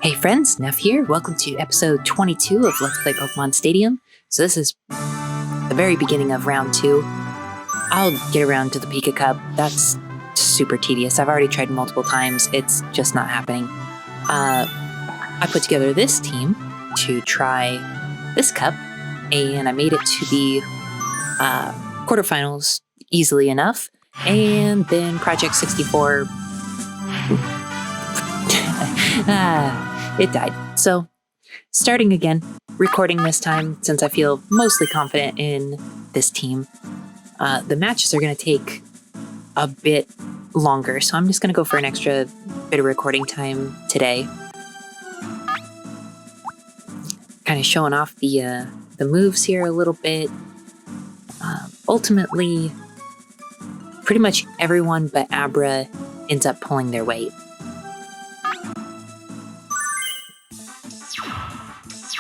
Hey friends, Neff here. Welcome to episode 22 of Let's Play Pokemon Stadium. So this is the very beginning of round 2. I'll get around to the Pika Cup. That's super tedious. I've already tried multiple times. It's just not happening. I put together this team to try this cup, and I made it to the quarterfinals easily enough. And then Project 64... it died. So, starting again, recording this time since I feel mostly confident in this team. The matches are going to take a bit longer, so I'm just going to go for an extra bit of recording time today. Kind of showing off the moves here a little bit. Ultimately, pretty much everyone but Abra ends up pulling their weight.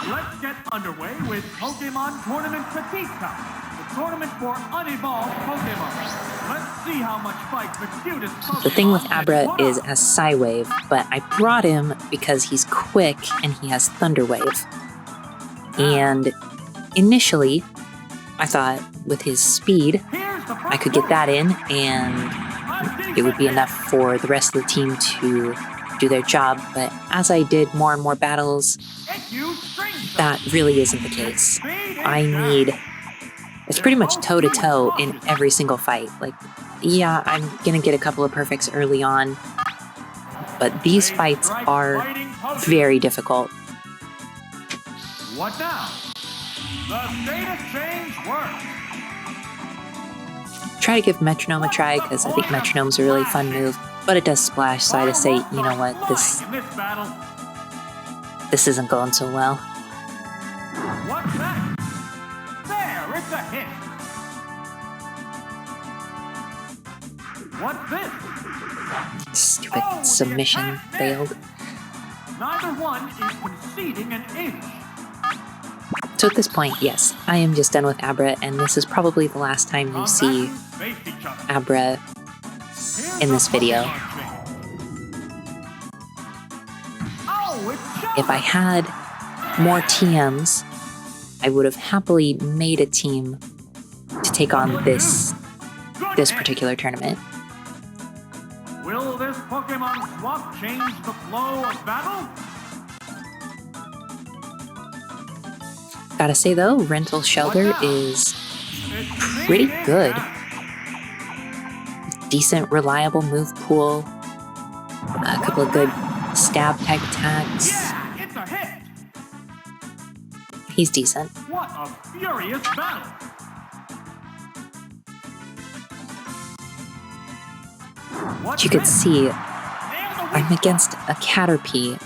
Let's get underway with Pokemon Tournament Batista, the tournament for unevolved Pokemon. Let's see how much fight the cutest Pokemon. The thing with Abra is as Psywave, but I brought him because he's quick and he has Thunder Wave. And initially, I thought with his speed, I could get that in and it would be enough for the rest of the team to do their job, but as I did more and more battles, that really isn't the case. It's pretty much toe-to-toe in every single fight. Like, yeah, I'm gonna get a couple of perfects early on, but these fights are very difficult. What now? The state of change works. Try to give Metronome a try, because I think Metronome's a really fun move, but it does splash, so I just say, you know what, this isn't going so well. What's that? There, it's a hit. What's this? Stupid submission failed. Neither one is conceding an inch. So at this point, yes, I am just done with Abra, and this is probably the last time you see Abra in this video. If I had more TMs, I would have happily made a team to take on this particular tournament. Will this Pokemon swap change the flow of battle? Gotta say though, Rental Shelter is pretty good. Decent, reliable move pool. A couple of good stab type attacks. Yeah, it's a hit. He's decent. What a furious battle. But you could see I'm against a Caterpie,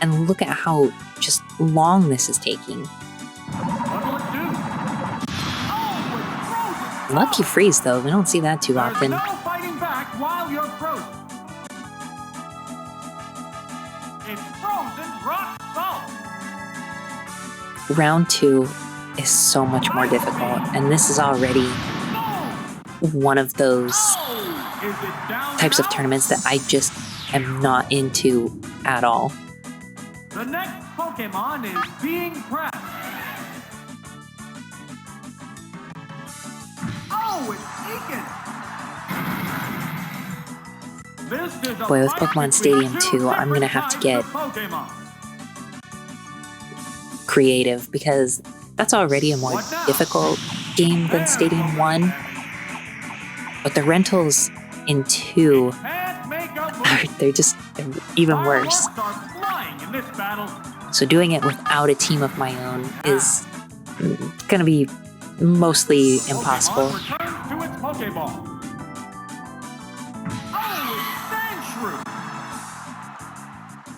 and look at how just long this is taking. What'll it do? Oh, it Lucky freeze though, we don't see that too often. There's no fighting back while you're frozen. It's frozen rock solid. Round 2 is so much more difficult, and this is already one of those types of tournaments that I just am not into at all. The next Pokemon is being pressed. Oh, it's Egan. This is a Boy, with fight Pokemon between Stadium two 2, I'm gonna have to get different types of Pokemon. creative, because that's already a more difficult game than Stadium 1. But the rentals in 2, they're even worse. So doing it without a team of my own is gonna be mostly impossible.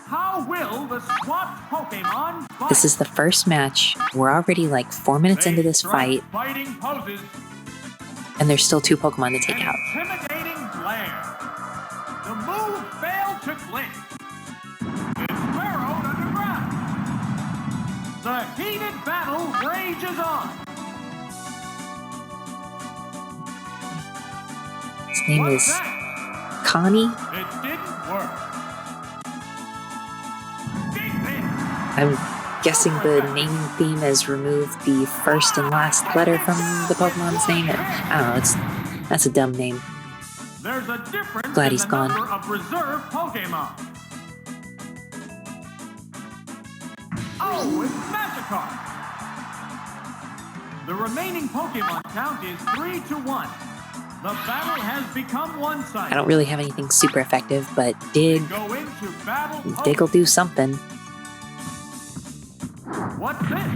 How will the swapped Pokemon fight? This is the first match. We're already like 4 minutes into this fight, and there's still 2 Pokemon to take out. Intimidating glare. The move failed to click. It's burrowed underground. The heated battle rages on. His name is Connie. It didn't work. I'm guessing the naming theme is remove the first and last letter from the Pokemon's name. I don't know, that's a dumb name. There's a difference Glad in he's the gone. number of reserve Pokemon. Oh, it's Magikarp. The remaining Pokemon count is 3-1. The battle has become one-sided. I don't really have anything super effective, but Dig Go into battle. Dig will do something. What's this?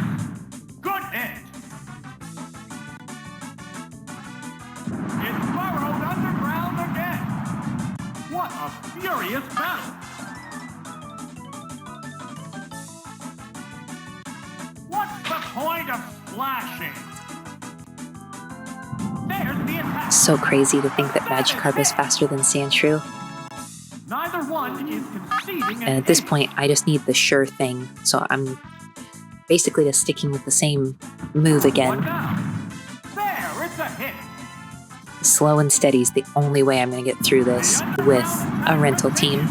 Good hit. It's burrowed underground again. What a furious battle. What's the point of splashing? There's the attack. So crazy to think that Magikarp is faster than Sandshrew. Neither one is conceding. And at this point, I just need the sure thing, so I'm basically just sticking with the same move again. There, it's a hit. Slow and steady is the only way I'm going to get through this with a rental team.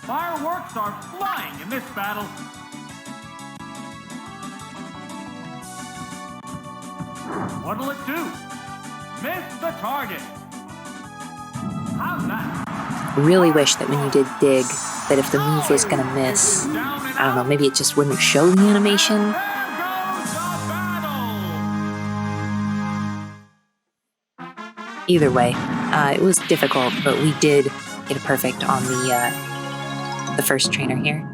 Fireworks are flying in this battle. What'll it do? Miss the target. How's that? Really wish that when you did Dig, that if the move was going to miss, I don't know, maybe it just wouldn't show the animation. There goes the battle. Either way, it was difficult, but we did get a perfect on the first trainer here.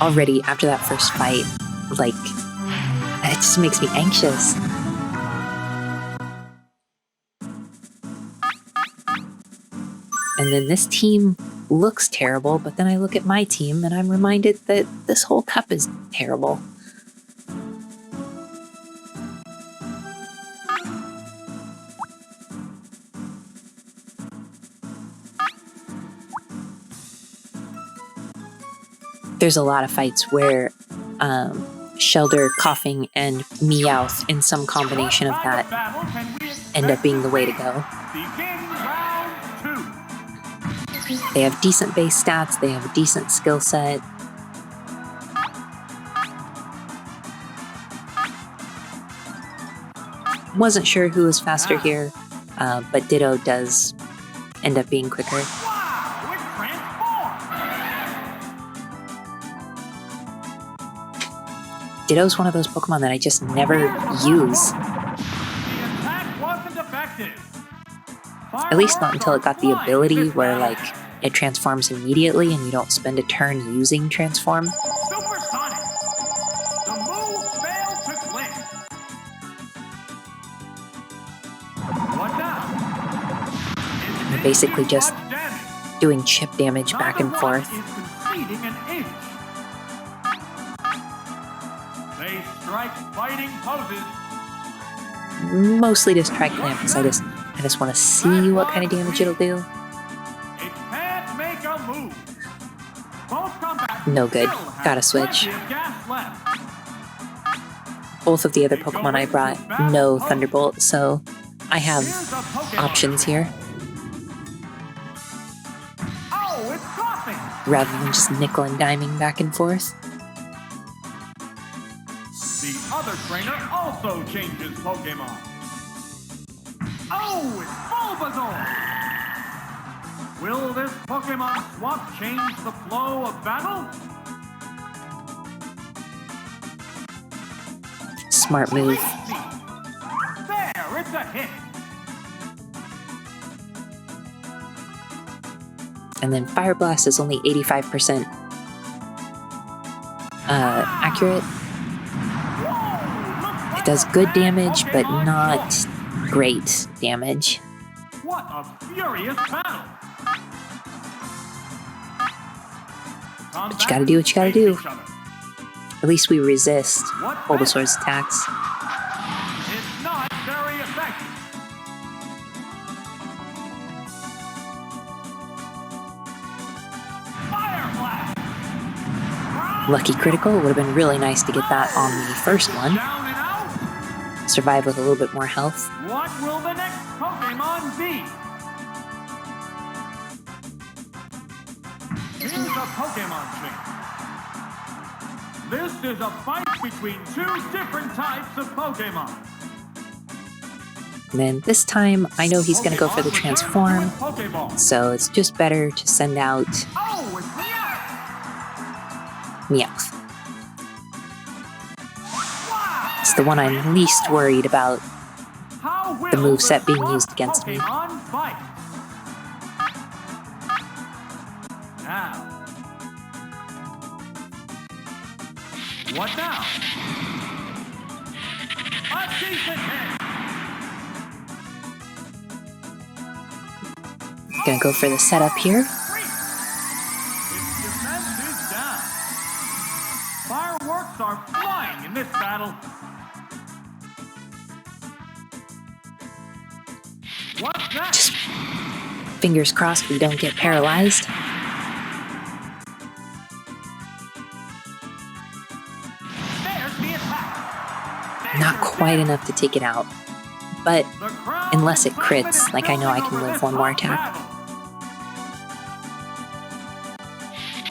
Already, after that first fight, like, it just makes me anxious. And then this team looks terrible, but then I look at my team and I'm reminded that this whole cup is terrible. There's a lot of fights where Shelter, Coughing, and Meowth in some combination of that end up being the way to go. They have decent base stats, they have a decent skill set. Wasn't sure who was faster here, but Ditto does end up being quicker. Ditto's one of those Pokemon that I just never use. At least not until it got the ability where, like, it transforms immediately and you don't spend a turn using Transform. Supersonic. The move failed to click. What now? And basically just doing chip damage back and forth. They strike fighting poses. Mostly just try Clamp because I just want to see what kind of damage it'll do. It can't make a move. Both combatants No good. still have Gotta switch. plenty of gas left. Both of the other Pokemon I brought, no Thunderbolt, so I have Here's a Pokemon. options here Oh, it's Coughing. rather than just nickel and diming back and forth. The other trainer also changes Pokemon. Oh, it's Bulbasaur! Will this Pokemon swap change the flow of battle? Smart move. There, it's a hit. And then Fire Blast is only 85% accurate. Whoa, It does good damage, but not great damage. What a furious battle! But you gotta do what you gotta do. At least we resist Bulbasaur's attacks. It's not very effective. Fire blast! Lucky critical. It would have been really nice to get that on the first one. Down and out. survive with a little bit more health. What will the next Pokemon be? Here's a Pokemon thing. This is a fight between two different types of Pokemon. And then this time, I know he's going to go for the transform, so it's just better to send out Oh, it's Meowth. Wow! It's the one I'm least worried about How will the moveset being first used against me. Pokemon fight? Now. What now? A decent hit. Gonna go for the setup here. Its defense is down. Fireworks are flying in this battle. What's next? Fingers crossed we don't get paralyzed. There's the attack. Not quite enough to take it out. But The crowd unless it excitement crits, is like I know I building can over live this one more hot attack. battle.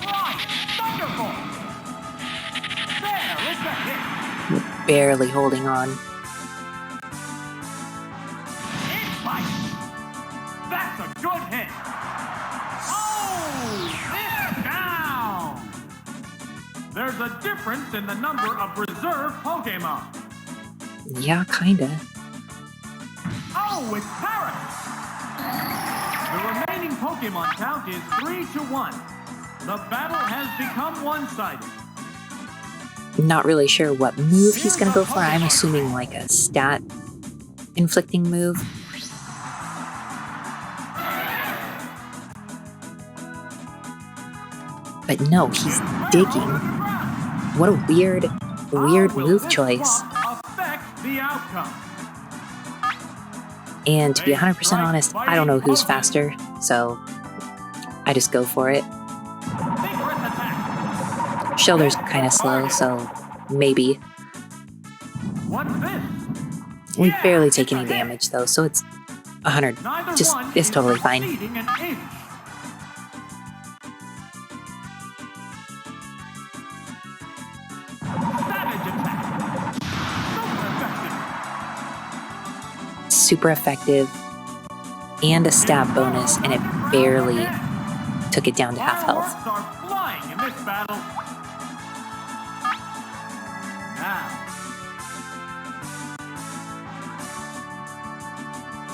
Right, Thunderbolt. There, it's a hit. Barely holding on. It bites. That's a good hit. Oh, it's down. There's a difference in the number of reserve Pokemon. Yeah, kinda. Oh, it's Parrot. The remaining Pokemon count is 3-1. The battle has become one-sided. Not really sure what move he's gonna go for. I'm assuming like a stat inflicting move. But no, he's digging. What a weird How will move this choice. swap affect the outcome? And to be 100% honest, I don't know who's faster, so I just go for it. Vigorous attack. Shoulder's kind of slow, so maybe. What's this? We Yeah, barely it's take a any hit. damage though, so it's 100. Neither Just one is totally fine. conceding an inch. Savage attack. Super effective. Super effective. And a stab bonus, and it barely took it down to half health. Fireworks are flying in this battle. Now,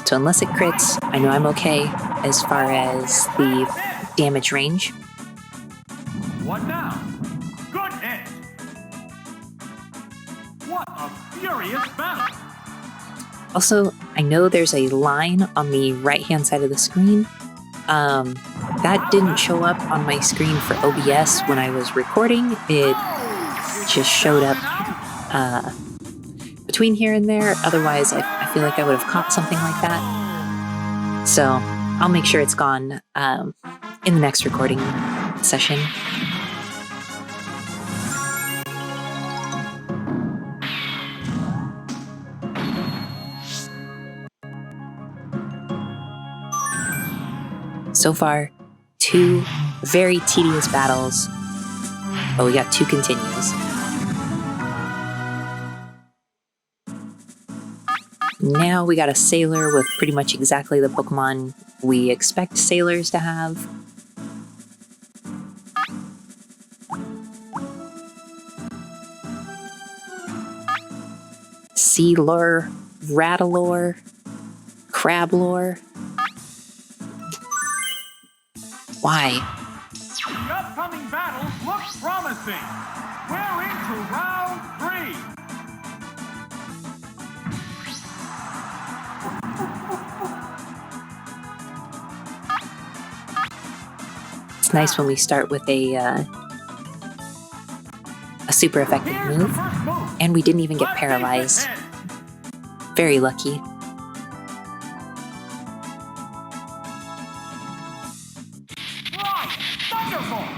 So unless it crits, I know I'm okay as far as the damage range. what now? Good hit. What a furious battle. Also, I know there's a line on the right-hand side of the screen. That didn't show up on my screen for OBS when I was recording. It just showed up between here and there. Otherwise, I feel like I would have caught something like that. So I'll make sure it's gone in the next recording session. So far, 2 very tedious battles, but we got 2 continues. Now we got a Sailor with pretty much exactly the Pokemon we expect Sailors to have. Sealure, Rattlelore, Crablore. Why? The upcoming battles look promising. We're into round 3. It's nice when we start with a super effective Here's the move, first move. and we didn't even get Let's see paralyzed. this hit. Very lucky. Right, Thunderbolt.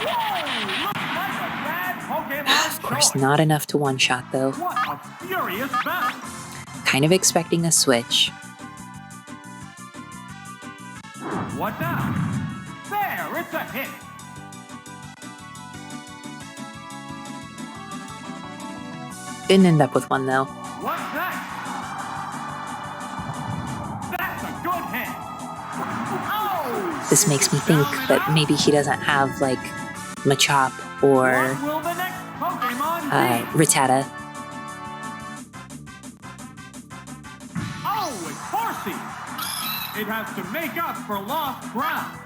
Whoa, looks like bad Pokemon Of course, choice. not enough to one-shot, though. What a furious battle. Kind of expecting a switch. What now? There, it's a hit. Didn't end up with one, though. What's that? That's a good hit. Oh! This makes me think that maybe he doesn't have, like, Machop or What will the next Pokemon be? Rattata. Oh, it's Horsey. It has to make up for lost ground.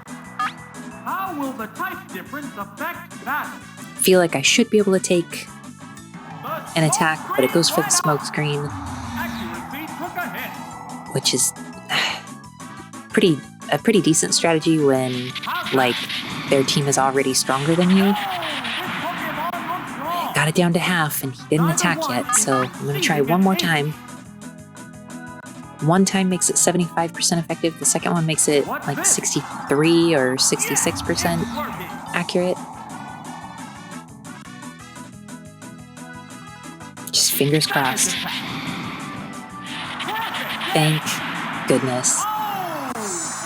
How will the type difference affect that? Feel like I should be able to take The an attack, but it goes for the smoke smoke screen, Accuracy took a hit. which is a pretty decent strategy when, like, their team is already stronger than you. Oh, this Pokemon looks wrong. Got it down to half, and he didn't attack yet, so I'm going to try one more time. One time makes it 75% effective, the second one makes it like 63 or 66% accurate. Just fingers crossed. Thank goodness. Oh, it's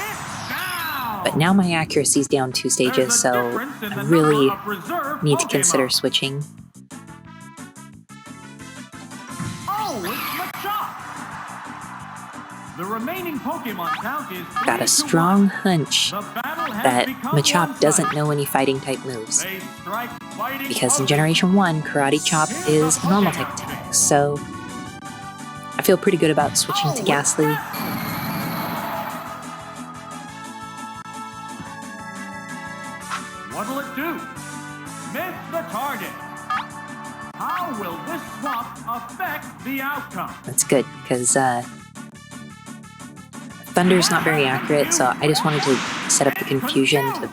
down. But now my accuracy's down 2 stages, There's a so difference in I the really number of reserve need to Pokemon. consider switching. Oh, it's Machop. The remaining Pokemon count is 3 Got a to strong 1. hunch The battle has that become Machop one-sided. doesn't know any fighting type moves. They strike fighting Because in others. Generation 1, Karate Chop is a normal type attack, so I feel pretty good about switching to Ghastly. What'll it do? Miss the target. How will this swap affect the outcome? That's good, because Thunder's not very accurate, so I just wanted to set up the confusion to,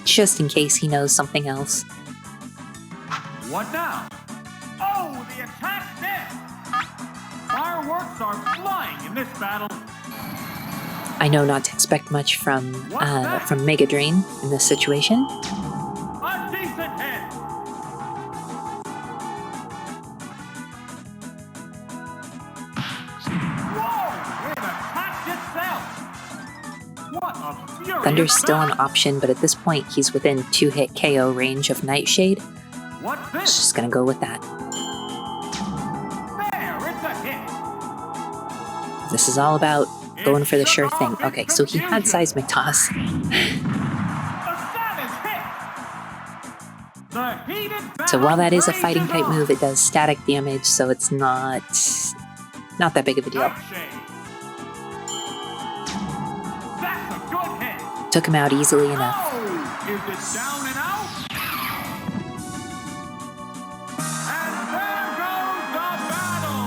just in case he knows something else. What now? Oh, the attack missed. Fireworks are flying in this battle. I know not to expect much from Mega Drain in this situation. A decent hit. Whoa! It attacked itself. What a furious Thunder's still an battle. option, but at this point he's within 2-hit KO range of Nightshade. What's It's this? just gonna go with that. There, it's a hit. This is all about going for the sure thing. Okay, so he had Seismic Toss. A savage hit. The heated So while that is a battle fighting type rages move, it does static damage, so it's not that big of a on. deal. Nightshade. That's a good hit. Took him out easily enough. Oh, is it down and out? And there goes the battle.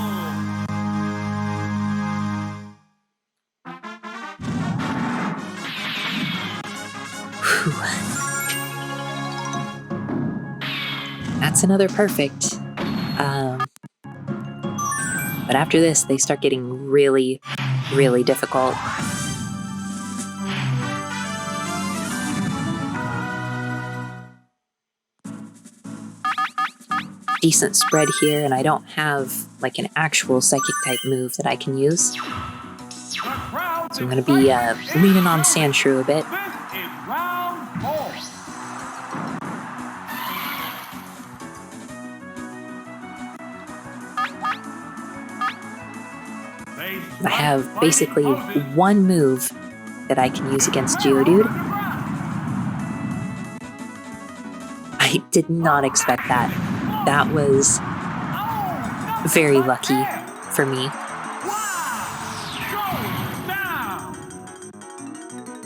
That's another perfect. But after this, they start getting really, really difficult. Decent spread here, and I don't have like an actual psychic type move that I can use. The crowd So I'm going to be leaning on Sandshrew a bit. This is round 4. I have basically one move that I can use against Geodude. I did not expect that. That was very lucky for me.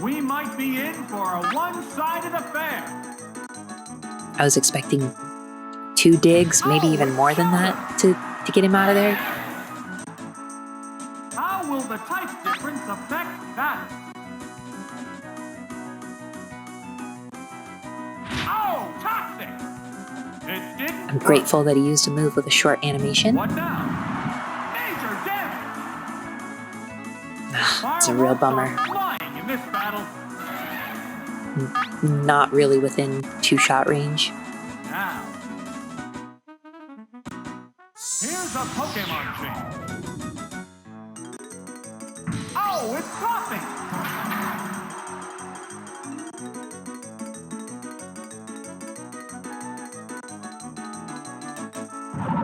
We might be in for a one-sided affair. I was expecting 2 digs, maybe even more than that, to get him out of there. How will the type difference affect that? Oh, toxic! It didn't. I'm grateful that he used a move with a short animation. What now? Major damage. It's a real bummer. Fireworks are flying in this battle. Not really within 2-shot range. Now, here's a Pokemon chain. Oh, it's dropping!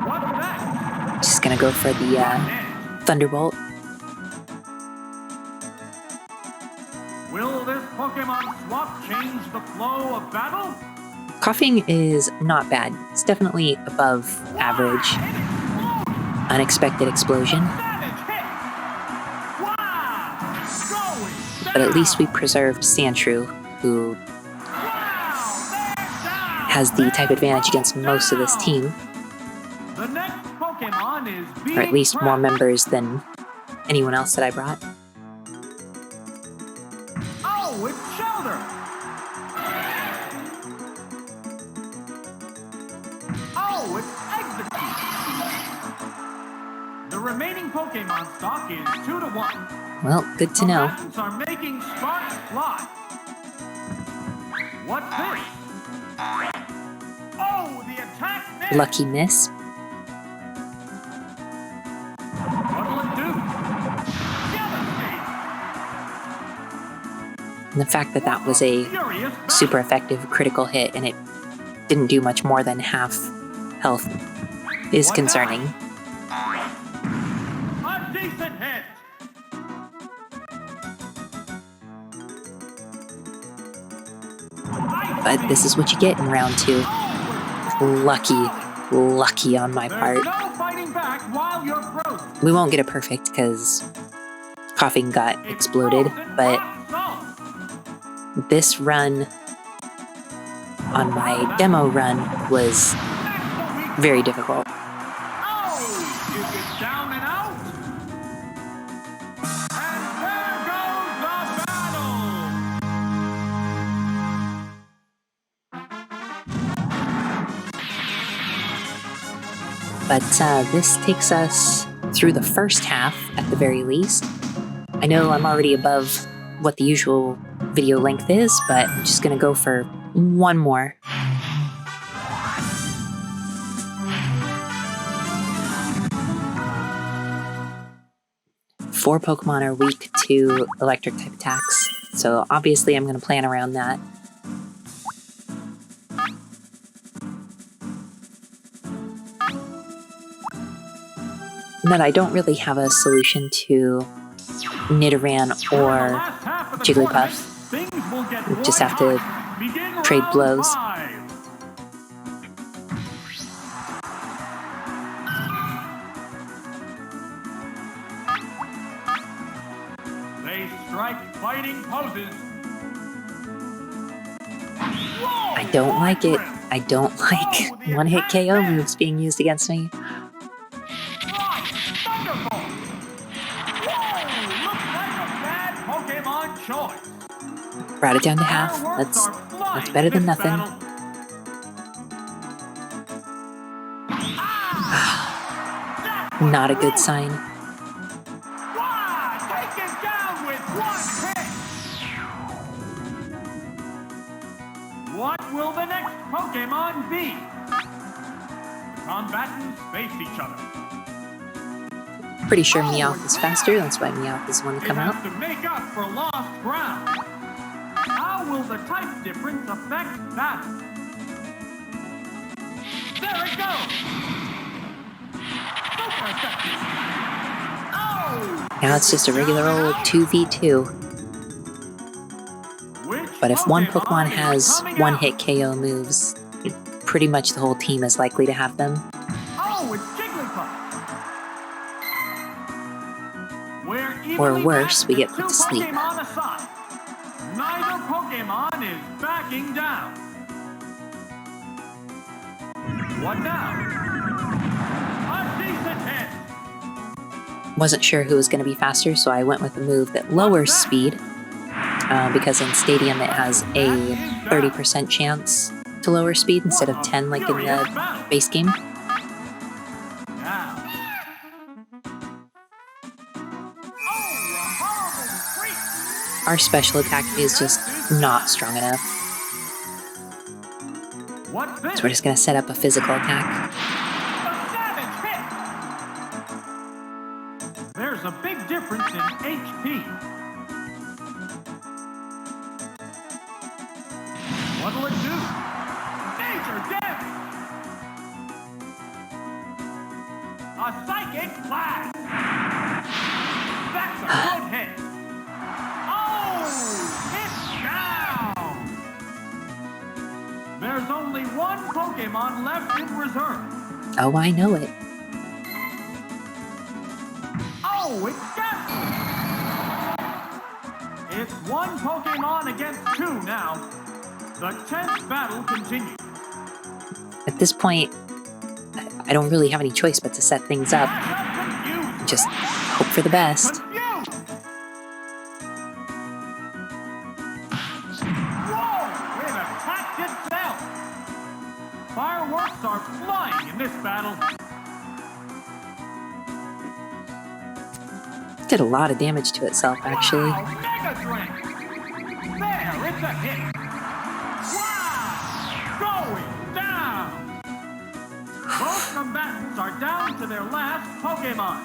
What's that? Just gonna go for the Thunderbolt. Will this Pokemon swap change the flow of battle? Coughing is not bad. It's definitely above average. Unexpected explosion. But at least we preserved Sandshrew, who has the type advantage against most of this team. The next Pokemon is Or at least more members than anyone else that I brought. Oh, it's Shelter! Oh, it's Execute! The remaining Pokemon stock is 2 to 1. Well, good to know. Combatants are making sparks fly. What's this? Oh, the attack missed! Lucky miss. What'll it do? Devastate! And the fact that that was a Furious super effective critical hit and it didn't do much more than half health is concerning. A decent hit! But this is what you get in round 2. Lucky on my part. There's no fighting back while you're frozen. We won't get a perfect because Coughing got exploded, but this run on my demo run was very difficult. Oh, is it down and out? And there goes the battle! But this takes us through the first half, at the very least. I know I'm already above what the usual video length is, but I'm just gonna go for one more. Four Pokemon are weak to electric type attacks, so obviously I'm gonna plan around that. But I don't really have a solution to Nidoran or Jigglypuff. We just have to trade blows. They strike fighting poses. I don't like it. I don't like one-hit KO moves being used against me. Brought it down to half. That's better than nothing. Not a good sign. Taken down with one hit. What will the next Pokemon be? The combatants face each other. Pretty sure Meowth is faster, that's why Meowth is the one to come out. To make up for lost ground. How will the type difference affect that? There it goes! Super effective! Oh! Now it's just a regular old 2v2. But if one Pokemon has one-hit KO moves, pretty much the whole team is likely to have them. Oh, it's Jigglypuff! Or worse, we get put to sleep. Neither Pokemon is backing down. What now? A decent hit. Wasn't sure who was going to be faster, so I went with a move that lowers speed. Because in Stadium it has a 30% chance to lower speed instead of 10 like in the base game. Our special attack is just not strong enough. What's this? So we're just gonna set up a physical attack. A savage hit! There's a big difference in HP. What'll it do? Major damage! A psychic blast! That's a good hit! Oh! Hit down! There's only one Pokemon left in reserve. Oh, I know it. Oh, it's It's one Pokemon against two now. The tense battle continues. At this point, I don't really have any choice but to set things up. Just hope for the best. Fireworks are flying in this battle. Did a lot of damage to itself, actually. Wow, Mega Drink! There, it's a hit. Wow! Going down! Both combatants are down to their last Pokemon.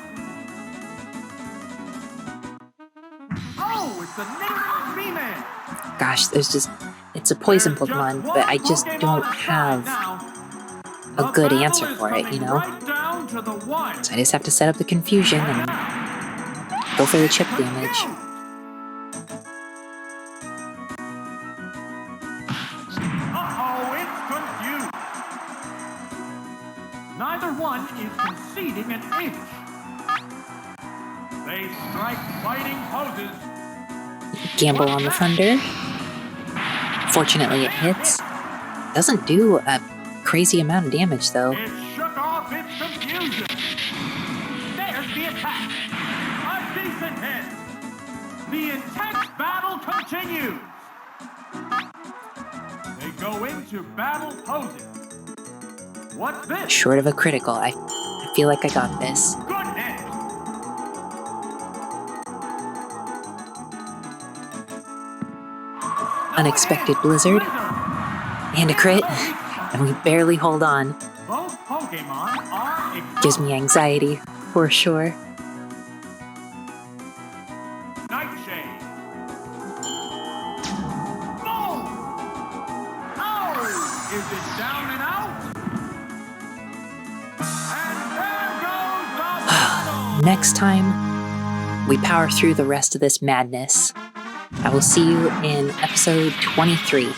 Oh, it's a native female. Gosh, it's a poison Pokemon, but I just don't have a good answer for it, you know? So I just have to set up the confusion and go for the chip damage. Uh-oh, it's confused. Neither one is conceding an inch. They strike fighting poses. Gamble on the thunder. Fortunately, it hits. Doesn't do a crazy amount of damage, though. It shook off its confusion. There's the attack. A decent hit. The intense battle continues. They go into battle poses. What's this? Short of a critical. I feel like I got this. Good hit. Unexpected blizzard. And a crit. And we barely hold on. Both Pokemon are Gives me anxiety, for sure. Nightshade. Boom! Oh! Is it down and out? And there goes the battle! Next time, we power through the rest of this madness. I will see you in episode 23.